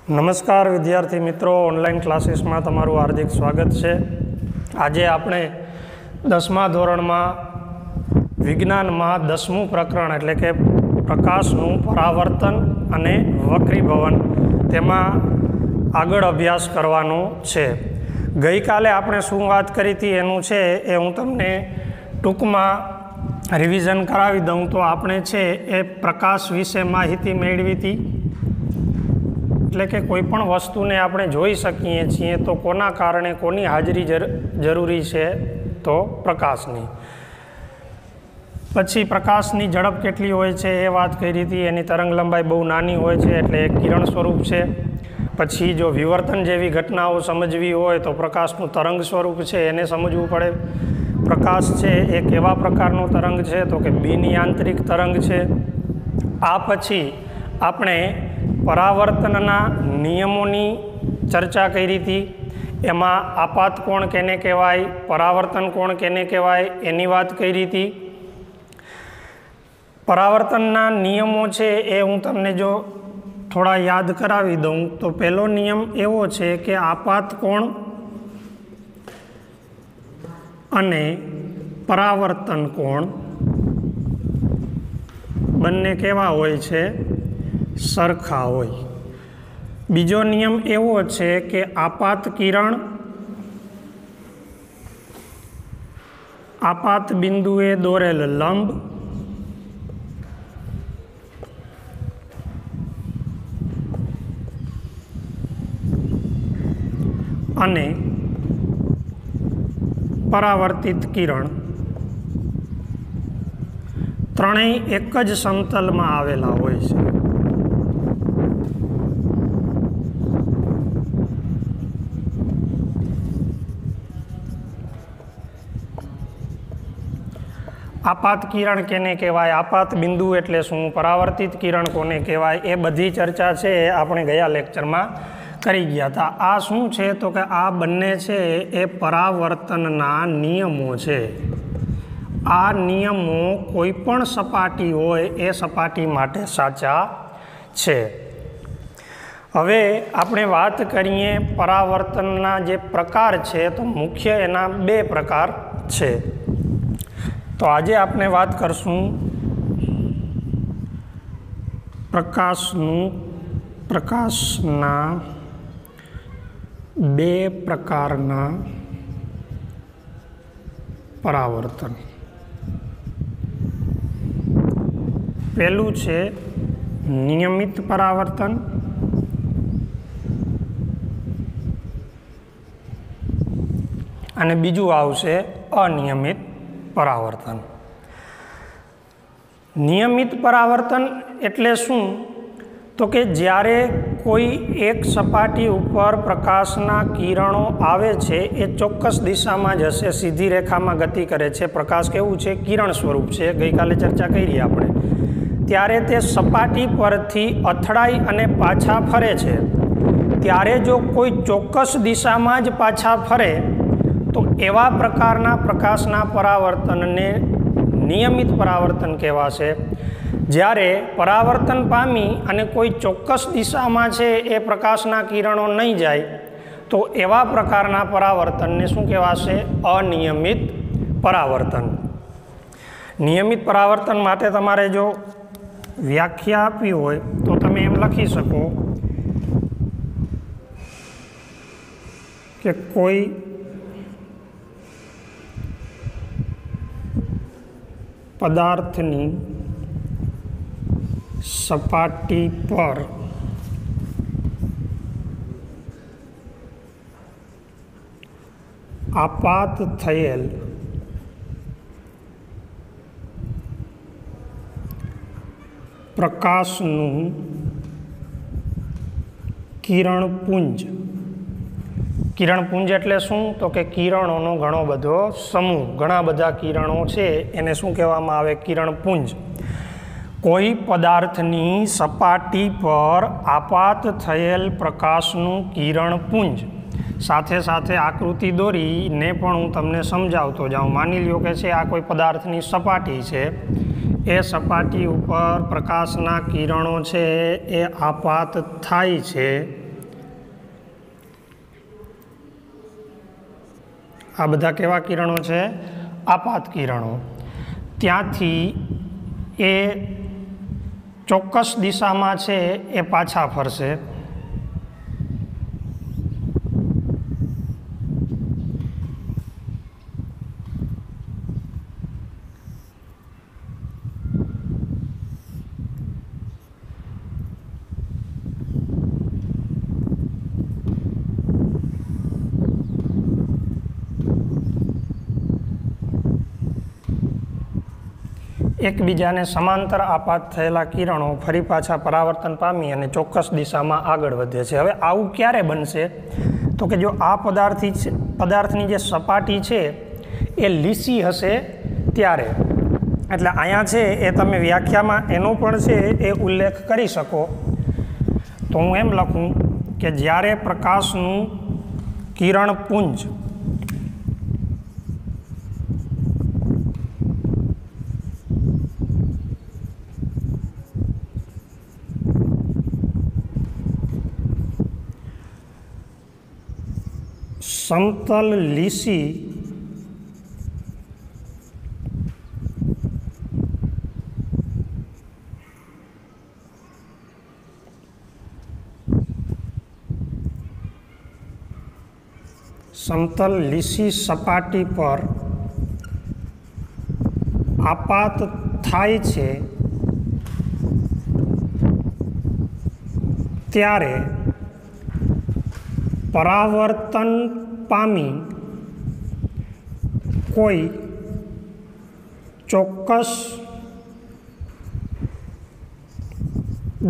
નમસ્કાર વિદ્યાર્થી મિત્રો, ઓનલાઈન ક્લાસીસમાં તમારું હાર્દિક સ્વાગત છે। આજે આપણે 10મા ધોરણમાં વિજ્ઞાનમાં 10મું પ્રકરણ એટલે કે પ્રકાશનું પરાવર્તન અને વક્રીભવન તેમાં આગળ અભ્યાસ કરવાનો છે। ગઈકાલે આપણે શું વાત કરી હતી એનું છે એ હું તમને ટૂંકમાં રિવિઝન કરાવી દઉં તો આપણે છે એ પ્રકાશ વિશે માહિતી મેળવી હતી। એટલે કે કોઈ પણ વસ્તુને આપણે જોઈ શકીએ છીએ તો કોના કારણે કોની હાજરી જરૂરી છે તો પ્રકાશની। પછી પ્રકાશની ઝડપ કેટલી હોય છે એ વાત કરી હતી, એની તરંગ લંબાઈ બહુ નાની હોય છે એટલે એક કિરણ સ્વરૂપ છે। પછી જો વિવર્તન જેવી ઘટનાઓ સમજવી હોય તો પ્રકાશનું તરંગ સ્વરૂપ છે એને સમજવું પડે। પ્રકાશ છે એ કેવા પ્રકારનો તરંગ છે તો કે બિનયાંત્રિક તરંગ છે। આ પછી આપણે પરાવર્તનના નિયમોની ચર્ચા કરી હતી, એમાં આપાત કોણ કેને કહેવાય, પરાવર્તન કોણ કેને કહેવાય એની વાત કરી હતી। પરાવર્તનના નિયમો છે એ હું તમને જો થોડા યાદ કરાવી દઉં તો પહેલો નિયમ એવો છે કે આપાત કોણ અને પરાવર્તન કોણ બંને કેવા હોય છે, સરખા હોય। બીજો નિયમ એવો છે કે આપાત કિરણ આપાત બિંદુએ દોરેલ લંબ અને પરાવર્તિત કિરણ ત્રણેય એક જ સમતલમાં આવેલા હોય છે। આપાત કિરણ કેને કહેવાય, આપાત બિંદુ એટલે શું, પરાવર્તિત કિરણ કોને કહેવાય, એ બધી ચર્ચા છે આપણે ગયા લેક્ચરમાં કરી ગયા હતા। આ શું છે તો કે આ બંને છે એ પરાવર્તનના નિયમો છે। આ નિયમો કોઈ પણ સપાટી હોય એ સપાટી માટે સાચા છે। હવે આપણે વાત કરીએ પરાવર્તનના જે પ્રકાર છે તો મુખ્ય એના બે પ્રકાર છે। તો આજે આપણે વાત કરશું પ્રકાશના બે પ્રકારના પરાવર્તન। પહેલું છે નિયમિત પરાવર્તન અને બીજું આવશે અનિયમિત પરાવર્તન। નિયમિત પરાવર્તન એટલે શું તો કે જ્યારે કોઈ એક સપાટી ઉપર પ્રકાશના કિરણો આવે છે એ ચોક્કસ દિશામાં જ હશે, સીધી રેખામાં ગતિ કરે છે। પ્રકાશ કેવું છે, કિરણ સ્વરૂપ છે, ગઈકાલે ચર્ચા કરી આપણે। ત્યારે તે સપાટી પરથી અથડાઈ અને પાછા ફરે છે, ત્યારે જો કોઈ ચોક્કસ દિશામાં જ પાછા ફરે તો એવા પ્રકારના પ્રકાશના પરાવર્તનને નિયમિત પરાવર્તન કહેવાશે। જ્યારે પરાવર્તન પામી અને કોઈ ચોક્કસ દિશામાં છે એ પ્રકાશના કિરણો નહીં જાય તો એવા પ્રકારના પરાવર્તનને શું કહેવાશે, અનિયમિત પરાવર્તન। નિયમિત પરાવર્તન માટે તમારે જો વ્યાખ્યા આપવી હોય તો તમે એમ લખી શકો કે કોઈ પદાર્થની સપાટી પર આપાત થયેલ પ્રકાશનું કિરણપુંજ, કિરણપુંજ એટલે શું તો કે કિરણોનો ઘણો બધો સમૂહ, ઘણા બધા કિરણો છે એને શું કહેવામાં આવે, કિરણપુંજ। કોઈ પદાર્થની સપાટી પર આપાત થયેલ પ્રકાશનું કિરણપુંજ સાથે સાથે આકૃતિ દોરીને પણ હું તમને સમજાવતો જાઉં। માની લ્યો કે છે આ કોઈ પદાર્થની સપાટી છે, એ સપાટી ઉપર પ્રકાશના કિરણો છે એ આપાત થાય છે આ બધા કેવા કિરણો છે? આપાત કિરણો. ત્યાંથી એ ચોક્કસ દિશામાં છે એ પાછા ફરશે. એકબીજાને સમાંતર આપાત થયેલા કિરણો ફરી પાછા પરાવર્તન પામી અને ચોક્કસ દિશામાં આગળ વધે છે. હવે આવું ક્યારે બનશે? તો કે જો આ પદાર્થની જે સપાટી છે એ લીસી હશે ત્યારે. એટલે અહીંયા છે એ તમે વ્યાખ્યામાં એનો પણ છે એ ઉલ્લેખ કરી શકો. તો હું એમ લખું કે જ્યારે પ્રકાશનું કિરણપુંજ સમતલ લીસી સપાટી પર આપાત થાય છે ત્યારે પરાવર્તન પામી કોઈ ચોક્કસ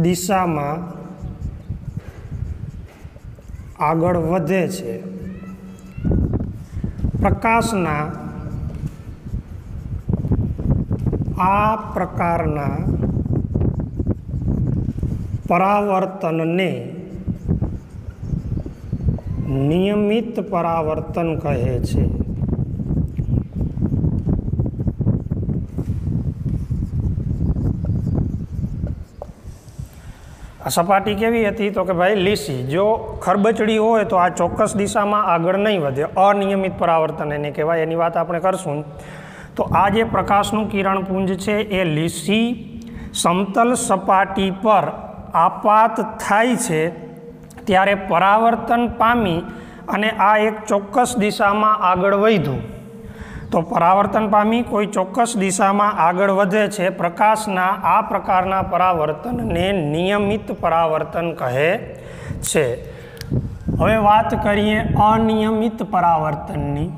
દિશામાં આગળ વધે છે. પ્રકાશના આ પ્રકારના પરાવર્તનને નિયમિત પરાવર્તન કહે છે. આ સપાટી કેવી હતી? તો કે ભાઈ લીસી. જો ખરબચડી હોય તો આ ચોક્કસ દિશામાં આગળ નહીં વધે, અનિયમિત પરાવર્તન એને કહેવાય. એની વાત આપણે કરશું. તો આ જે પ્રકાશનું કિરણપુંજ છે એ લીસી સમતલ સપાટી પર આપાત થાય છે ત્યારે પરાવર્તન પામી અને આ એક ચોક્કસ દિશામાં આગળ વધ્યું. તો પરાવર્તન પામી કોઈ ચોક્કસ દિશામાં આગળ વધે છે. પ્રકાશના આ પ્રકારના પરાવર્તનને નિયમિત પરાવર્તન કહે છે. હવે વાત કરીએ અનિયમિત પરાવર્તનની.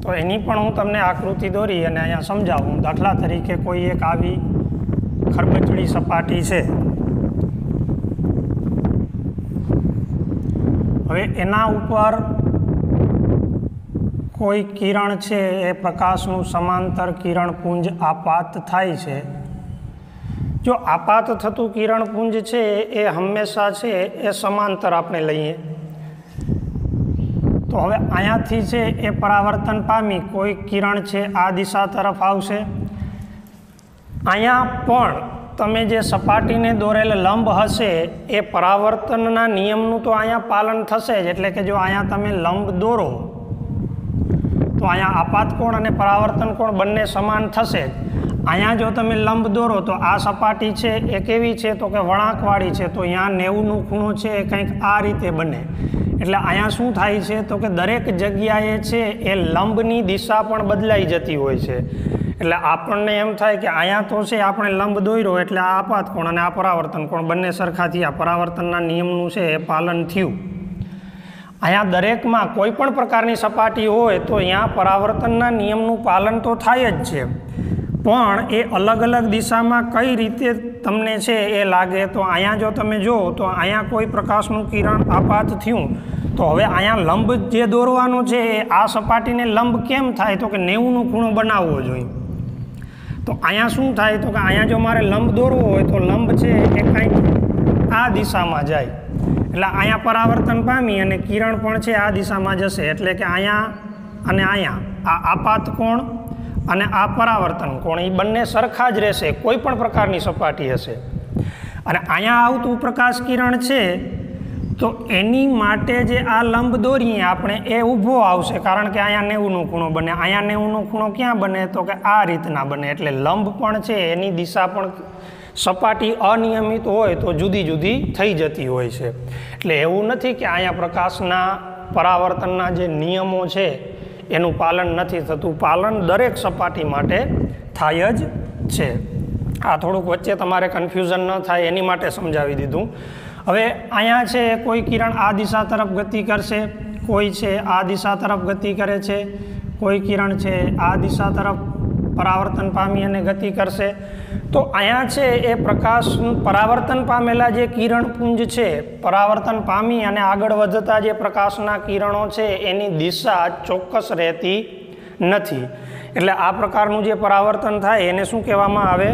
તો એની પણ હું તમને આકૃતિ દોરી અને અહીંયા સમજાવું. દાખલા તરીકે કોઈ એક આવી ખરબચડી સપાટી છે. હવે એના ઉપર કોઈ કિરણ છે એ પ્રકાશનું સમાંતર કિરણપુંજ આપાત થાય છે. જો આપાત થતું કિરણપુંજ છે એ હંમેશા છે એ સમાંતર આપણે લઈએ. તો હવે અહીંયાથી છે એ પરાવર્તન પામી કોઈ કિરણ છે આ દિશા તરફ આવશે. અહીંયા પણ તમે જે સપાટીને દોરેલ લંબ હશે એ પરાવર્તનના નિયમનું તો અહીંયા પાલન થશે જ. એટલે કે જો અહીંયા તમે લંબ દોરો તો અહીંયા આપાત કોણ અને પરાવર્તન કોણ બંને સમાન થશે જ. અહીંયા જો તમે લંબ દોરો તો આ સપાટી છે એ કેવી છે? તો કે વળાંકવાળી છે. તો અહીંયા 90નો ખૂણો છે એ કંઈક આ રીતે બને. એટલે અહીંયા શું થાય છે? તો કે દરેક જગ્યાએ છે એ લંબની દિશા પણ બદલાઈ જતી હોય છે. એટલે આપણને એમ થાય કે અહીંયા તો છે આપણે લંબ દોર્યો એટલે આ આપાત કોણ અને આ પરાવર્તન કોણ બંને સરખા થયા, પરાવર્તનના નિયમનું છે એ પાલન થયું. અહીંયા દરેકમાં કોઈ પણ પ્રકારની સપાટી હોય તો અહીંયા પરાવર્તનના નિયમનું પાલન તો થાય જ છે, પણ એ અલગ અલગ દિશામાં કઈ રીતે તમને છે એ લાગે. તો અહીંયા જો તમે જુઓ તો અહીંયા કોઈ પ્રકાશનું કિરણ આપાત થયું તો હવે અહીંયા લંબ જે દોરવાનો છે એ આ સપાટીને લંબ કેમ થાય? તો કે 90નો ખૂણો બનાવવો જોઈએ. તો અહીંયા શું થાય? તો કે અહીંયા જો મારે લંબ દોરવો હોય તો લંબ છે એ કંઈક આ દિશામાં જાય. એટલે અહીંયા પરાવર્તન પામી અને કિરણ પણ છે આ દિશામાં જશે. એટલે કે અહીંયા અને અહીંયા આ આપાત કોણ અને આ પરાવર્તન કોણ, એ બંને સરખા જ રહેશે કોઈ પણ પ્રકારની સપાટી હશે. અને અહીંયા આવતું પ્રકાશ કિરણ છે તો એની માટે જે આ લંબ દોરીએ આપણે એ ઊભો આવશે, કારણ કે અહીંયા 90નો ખૂણો બને. અહીંયા 90નો ખૂણો ક્યાં બને, તો કે આ રીતના બને. એટલે લંબ પણ છે એની દિશા પણ સપાટી અનિયમિત હોય તો જુદી જુદી થઈ જતી હોય છે. એટલે એવું નથી કે અહીંયા પ્રકાશના પરાવર્તનના જે નિયમો છે એનું પાલન નથી થતું, પાલન દરેક સપાટી માટે થાય જ છે. આ થોડુંક વચ્ચે તમારે કન્ફ્યુઝન ન થાય એની માટે સમજાવી દીધું. હવે અહીંયા છે કોઈ કિરણ આ દિશા તરફ ગતિ કરશે, કોઈ છે આ દિશા તરફ ગતિ કરે છે, કોઈ કિરણ છે આ દિશા તરફ પરાવર્તન પામી અને ગતિ કરશે. તો અહીંયા છે એ પ્રકાશ પરાવર્તન પામેલા જે કિરણપુંજ છે, પરાવર્તન પામી અને આગળ વધતા જે પ્રકાશના કિરણો છે એની દિશા ચોક્કસ રહેતી નથી. એટલે આ પ્રકારનું જે પરાવર્તન થાય એને શું કહેવામાં આવે,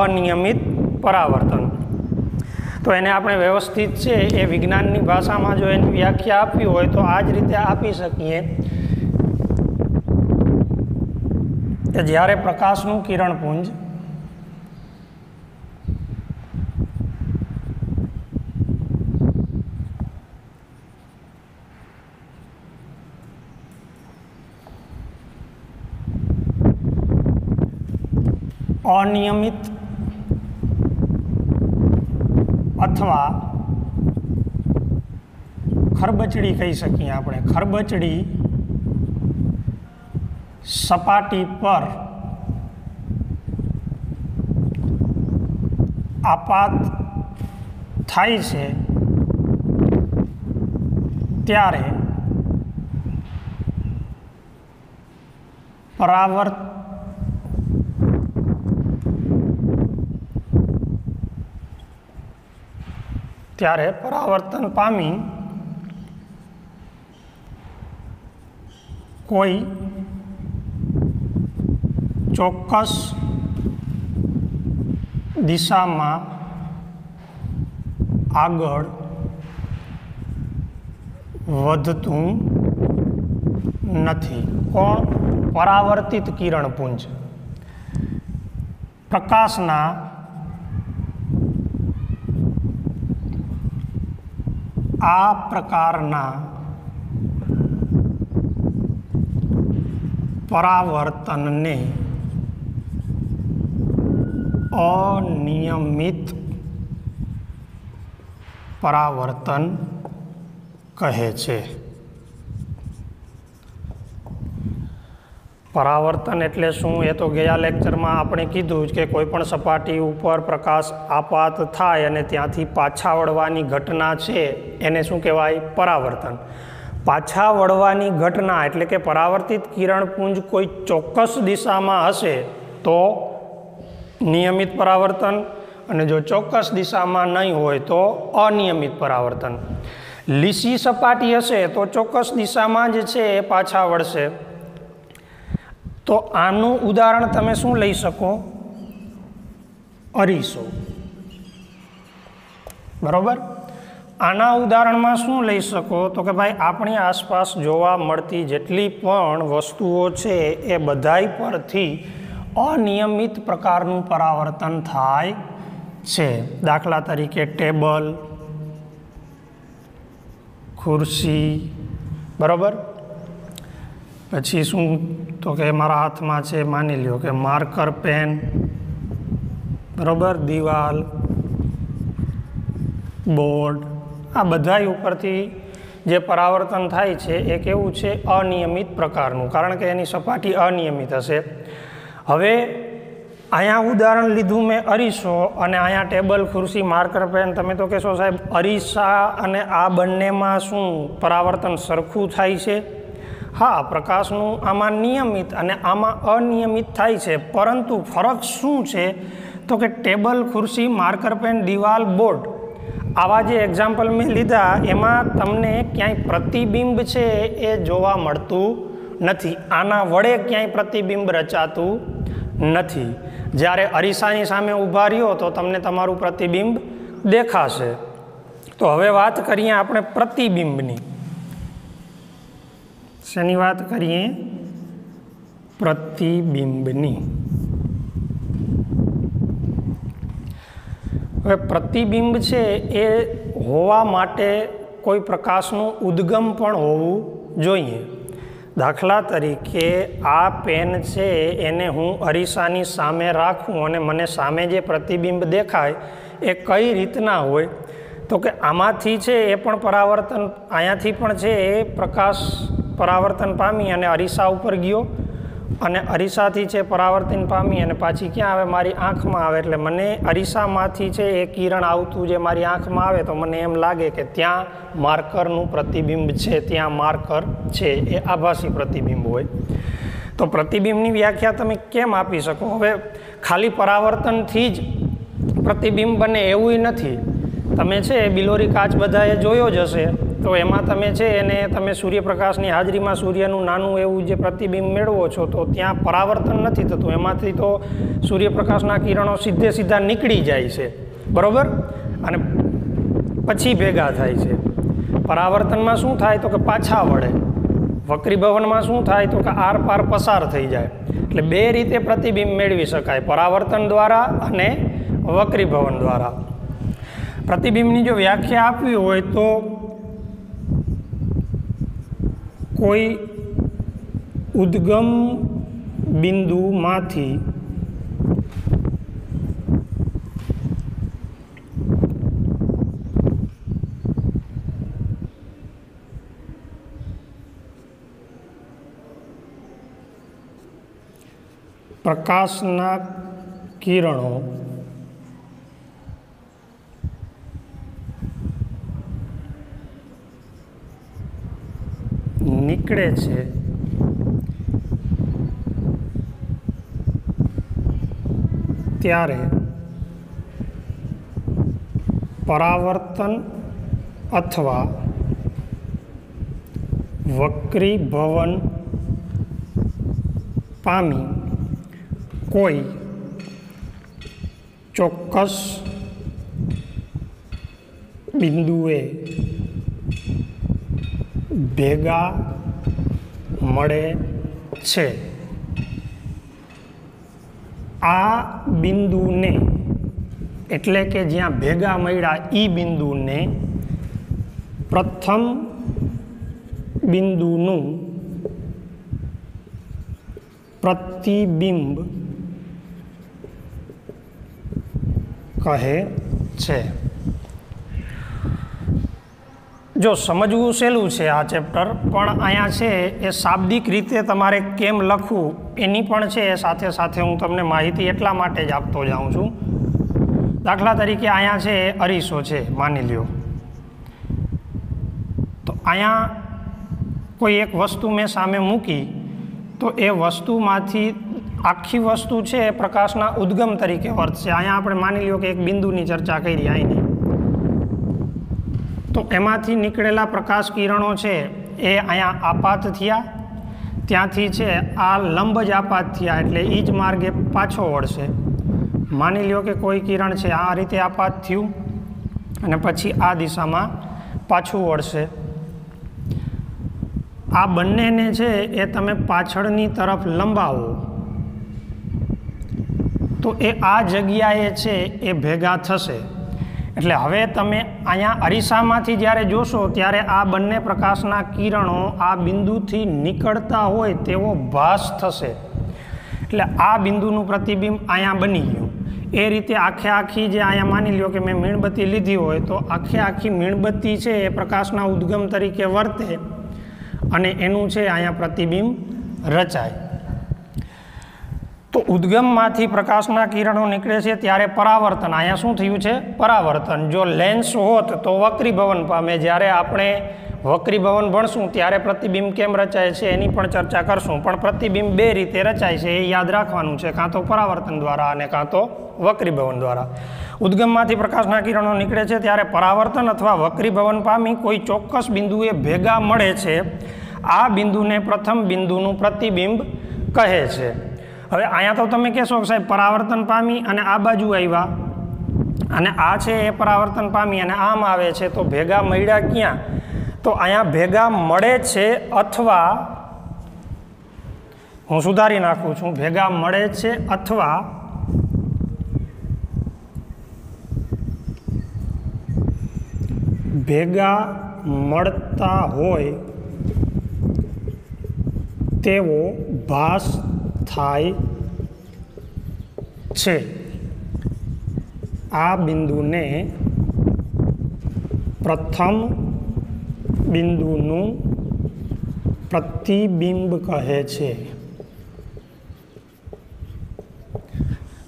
અનિયમિત પરાવર્તન. તો એને આપણે વ્યવસ્થિત છે એ વિજ્ઞાનની ભાષામાં જો એની વ્યાખ્યા આપવી હોય તો આ જ રીતે આપી શકીએ કે જ્યારે પ્રકાશનું કિરણપુંજ અનિયમિત અથવા ખરબચડી કહી શકીએ આપણે, ખરબચડી સપાટી પર આપાત થાય છે ત્યારે પરાવર્તન પામી કોઈ ચોક્કસ દિશામાં આગળ વધતું નથી. કોણ? પરાવર્તિત કિરણપુંજ. પ્રકાશના આ પ્રકારના પરાવર્તનને અનિયમિત પરાવર્તન કહે છે. પરાવર્તન એટલે શું એ તો ગયા લેક્ચરમાં આપણે કીધું જ કે કોઈ પણ સપાટી ઉપર પ્રકાશ આપાત થાય અને ત્યાંથી પાછા વળવાની ઘટના છે એને શું કહેવાય? પરાવર્તન. પાછા વળવાની ઘટના એટલે કે પરાવર્તિત કિરણપુંજ કોઈ ચોક્કસ દિશામાં હશે તો નિયમિત પરાવર્તન, અને જો ચોક્કસ દિશામાં નહીં હોય તો અનિયમિત પરાવર્તન. લીસી સપાટી હશે તો ચોક્કસ દિશામાં જ છે એ પાછા વળશે. તો આનું ઉદાહરણ તમે શું લઈ શકો? અરીસો. બરોબર. આના ઉદાહરણમાં શું લઈ શકો? તો કે ભાઈ આપણી આસપાસ જોવા મળતી જેટલી પણ વસ્તુઓ છે એ બધાય પરથી અનિયમિત પ્રકારનું પરાવર્તન થાય છે. દાખલા તરીકે ટેબલ, ખુરશી, બરાબર. પછી શું તો કે મારા હાથમાં છે, માની લ્યો કે માર્કર પેન, બરાબર, દિવાલ, બોર્ડ, આ બધા ઉપરથી જે પરાવર્તન થાય છે એ કેવું છે? અનિયમિત પ્રકારનું, કારણ કે એની સપાટી અનિયમિત હશે. હવે અહીંયા ઉદાહરણ લીધું મેં અરીસો, અને અહીંયા ટેબલ, ખુરશી, માર્કર પેન. તમે તો કહેશો સાહેબ અરીસા અને આ બંનેમાં શું પરાવર્તન સરખું થાય છે? હા, પ્રકાશનું આમાં નિયમિત અને આમાં અનિયમિત થાય છે, પરંતુ ફરક શું છે? તો કે ટેબલ, ખુરશી, માર્કર પેન, દિવાલ, બોર્ડ, આવા જે એક્ઝામ્પલ મેં લીધા એમાં તમને ક્યાંય પ્રતિબિંબ છે એ જોવા મળતું નથી. આના વડે ક્યાંય પ્રતિબિંબ રચાતું નથી. જ્યારે અરીસાની સામે ઊભા રહ્યો તો તમને તમારું પ્રતિબિંબ દેખાશે. તો હવે વાત કરીએ આપણે પ્રતિબિંબની. શેની વાત કરીએ? પ્રતિબિંબની. હવે પ્રતિબિંબ છે એ હોવા માટે કોઈ પ્રકાશનું ઉદ્ગમ પણ હોવું જોઈએ. દાખલા તરીકે આ પેન છે એને હું અરીસાની સામે રાખું અને મને સામે જે પ્રતિબિંબ દેખાય એ કઈ રીતના હોય, તો કે આમાંથી છે એ પણ પરાવર્તન, અહીંયાથી પણ છે એ પ્રકાશ પરાવર્તન પામી અને અરીસા ઉપર ગયો અને અરીસાથી છે પરાવર્તન પામી અને પાછી ક્યાં આવે? મારી આંખમાં આવે. એટલે મને અરીસામાંથી છે એ કિરણ આવતું જે મારી આંખમાં આવે તો મને એમ લાગે કે ત્યાં માર્કરનું પ્રતિબિંબ છે, ત્યાં માર્કર છે, એ આભાસી પ્રતિબિંબ હોય. તો પ્રતિબિંબની વ્યાખ્યા તમે કેમ આપી શકો? હવે ખાલી પરાવર્તનથી જ પ્રતિબિંબ બને એવું નથી. તમે છે બિલોરી કાચ બધાએ જોયો જ હશે, તો એમાં તમે છે એને તમે સૂર્યપ્રકાશની હાજરીમાં સૂર્યનું નાનું એવું જે પ્રતિબિંબ મેળવો છો તો ત્યાં પરાવર્તન નથી થતું, એમાંથી તો સૂર્યપ્રકાશના કિરણો સીધા નીકળી જાય છે, બરાબર, અને પછી ભેગા થાય છે. પરાવર્તનમાં શું થાય તો કે પાછા વળે. વક્રીભવનમાં શું થાય તો કે આર પાર પસાર થઈ જાય. એટલે બે રીતે પ્રતિબિંબ મેળવી શકાય, પરાવર્તન દ્વારા અને વક્રીભવન દ્વારા. પ્રતિબિંબની જો વ્યાખ્યા આપવી હોય તો કોઈ ઉદ્ગમ બિંદુમાંથી પ્રકાશના કિરણો નીકળે છે ત્યારે પરાવર્તન અથવા વક્રીભવન પામી કોઈ ચોક્કસ બિંદુએ ભેગા મળે છે. આ બિંદુને એટલે કે જ્યાં ભેગા મળ્યા એ બિંદુને પ્રથમ બિંદુનું પ્રતિબિંબ કહે છે. જો સમજવું સહેલું છે આ ચેપ્ટર, પણ અહીંયા છે એ શાબ્દિક રીતે તમારે કેમ લખવું એની પણ છે એ સાથે સાથે હું તમને માહિતી એટલા માટે જ આપતો જાઉં છું. દાખલા તરીકે અહીંયા છે અરીસો છે માની લ્યો, તો અહીંયા કોઈ એક વસ્તુ મેં સામે મૂકી તો એ વસ્તુમાંથી આખી વસ્તુ છે એ પ્રકાશના ઉદ્ગમ તરીકે વર્તશે. અહીંયા આપણે માની લ્યો કે એક બિંદુની ચર્ચા કરી અહીંની, તો એમાંથી નીકળેલા પ્રકાશ કિરણો છે એ અહીંયા આપાત થયા, ત્યાંથી છે આ લંબ જ આપાત થયા એટલે એ જ માર્ગે પાછો વળશે. માની લ્યો કે કોઈ કિરણ છે આ રીતે આપાત થયું અને પછી આ દિશામાં પાછું વળશે. આ બંનેને છે એ તમે પાછળની તરફ લંબાવો તો એ આ જગ્યાએ છે એ ભેગા થશે. એટલે હવે તમે અહીંયા અરીસામાંથી જ્યારે જોશો ત્યારે આ બંને પ્રકાશના કિરણો આ બિંદુથી નીકળતા હોય તેવો ભાસ થશે. એટલે આ બિંદુનું પ્રતિબિંબ અહીંયા બની ગયું. એ રીતે આખે આખી જે અહીંયા માની લ્યો કે મેં મીણબત્તી લીધી હોય તો આખે આખી મીણબત્તી છે એ પ્રકાશના ઉદ્ગમ તરીકે વર્તે અને એનું છે અહીંયા પ્રતિબિંબ રચાય. તો ઉદ્ગમમાંથી પ્રકાશના કિરણો નીકળે છે ત્યારે પરાવર્તન, અહીંયા શું થયું છે? પરાવર્તન. જો લેન્સ હોત તો વક્રીભવન પામે. જ્યારે આપણે વક્રીભવન ભણશું ત્યારે પ્રતિબિંબ કેમ રચાય છે એની પણ ચર્ચા કરશું, પણ પ્રતિબિંબ બે રીતે રચાય છે એ યાદ રાખવાનું છે, કાં તો પરાવર્તન દ્વારા અને કાં તો વક્રીભવન દ્વારા. ઉદ્ગમમાંથી પ્રકાશના કિરણો નીકળે છે ત્યારે પરાવર્તન અથવા વક્રીભવન પામી કોઈ ચોક્કસ બિંદુએ ભેગા મળે છે. આ બિંદુને પ્રથમ બિંદુનું પ્રતિબિંબ કહે છે. હવે અહીંયા તો તમે કહેશો કે સાહેબ પરાવર્તન પામી અને આ બાજુ આવ્યા અને આ છે એ પરાવર્તન પામી અને આમ આવે છે, તો ભેગા મળ્યા ક્યાં? તો અહીંયા ભેગા મળે છે અથવા હું સુધારી નાખું છું, ભેગા મળે છે અથવા ભેગા મળતા હોય તેવો ભાસ થાય છે. આ બિંદુને પ્રથમ બિંદુનું પ્રતિબિંબ કહે છે.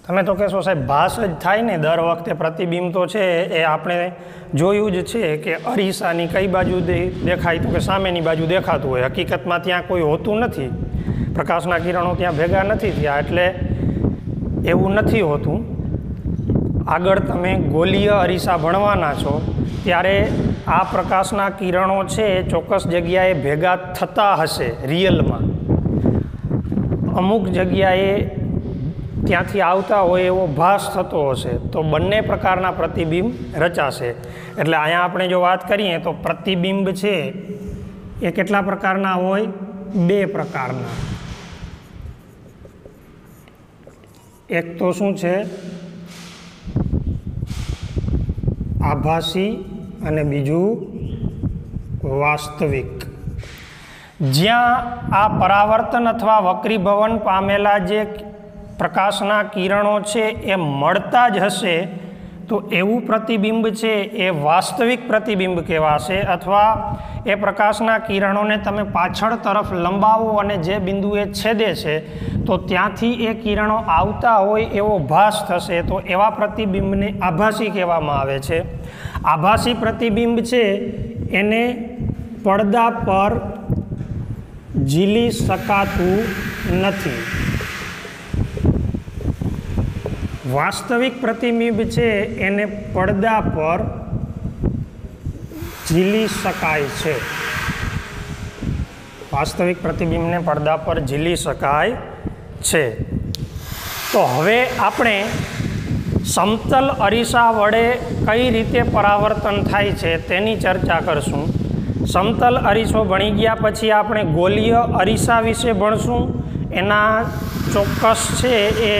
તમે તો કહેશો સાહેબ ભાસ જ થાય ને દર વખતે, પ્રતિબિંબ તો છે એ આપણે જોયું જ છે કે અરીસાની કઈ બાજુ દેખાય તો કે સામેની બાજુ દેખાતું હોય. હકીકતમાં ત્યાં કોઈ હોતું નથી, પ્રકાશના કિરણો ત્યાં ભેગા નથી થયા, એટલે એવું નથી હોતું. આગળ તમે ગોલીય અરીસા ભણવાના છો ત્યારે આ પ્રકાશના કિરણો છે એ ચોક્કસ જગ્યાએ ભેગા થતા હશે રિયલમાં. અમુક જગ્યાએ ત્યાંથી આવતા હોય એવો ભાસ થતો હશે, તો બંને પ્રકારના પ્રતિબિંબ રચાશે. એટલે અહીંયા આપણે જો વાત કરીએ તો પ્રતિબિંબ છે એ કેટલા પ્રકારના હોય? 2 પ્રકારના. એક તો શું છે? આભાસી અને બીજું વાસ્તવિક. જ્યાં આ પરાવર્તન અથવા વક્રીભવન પામેલા જે પ્રકાશના કિરણો છે એ મળતા જ હશે તો એવું પ્રતિબિંબ છે એ વાસ્તવિક પ્રતિબિંબ કહેવાશે. અથવા એ પ્રકાશના કિરણોને તમે પાછળ તરફ લંબાવો અને જે બિંદુએ છેદે છે તો ત્યાંથી એ કિરણો આવતા હોય એવો ભાસ થશે, તો એવા પ્રતિબિંબને આભાસી કહેવામાં આવે છે. આભાસી પ્રતિબિંબ છે એને પડદા પર ઝીલી શકાતું નથી. વાસ્તવિક પ્રતિબિંબ છે એને પડદા પર ઝીલી શકાય છે. વાસ્તવિક પ્રતિબિંબને પડદા પર ઝીલી શકાય છે. તો હવે આપણે સમતલ અરીસા વડે કઈ રીતે પરાવર્તન થાય છે તેની ચર્ચા કરશું. સમતલ અરીસો ભણી ગયા પછી આપણે ગોલીય અરીસા વિશે ભણશું. એના ચોક્કસ છે એ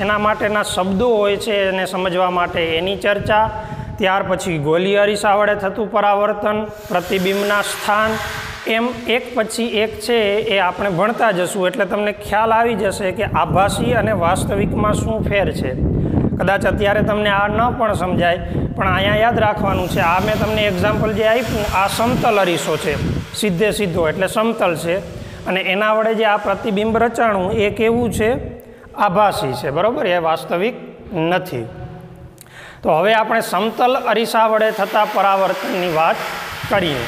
એના માટેના શબ્દો હોય છે એને સમજવા માટે એની ચર્ચા. ત્યાર પછી ગોલીય અરીસા વડે થતું પરાવર્તન, પ્રતિબિંબના સ્થાન, એમ એક પછી એક છે એ આપણે ભણતા જશું. એટલે તમને ખ્યાલ આવી જશે કે આભાસી અને વાસ્તવિકમાં શું ફેર છે. કદાચ અત્યારે તમને આ ન પણ સમજાય, પણ અહીંયા યાદ રાખવાનું છે. આ મેં તમને એક્ઝામ્પલ જે આપ્યું, આ સમતલ અરીસો છે, સીધે સીધો એટલે સમતલ છે, અને એના વડે જે આ પ્રતિબિંબ રચાણું એ કેવું છે? આભાસી છે, બરાબર, એ વાસ્તવિક નથી. તો હવે આપણે સમતલ અરીસા વડે થતા પરાવર્તનની વાત કરીએ.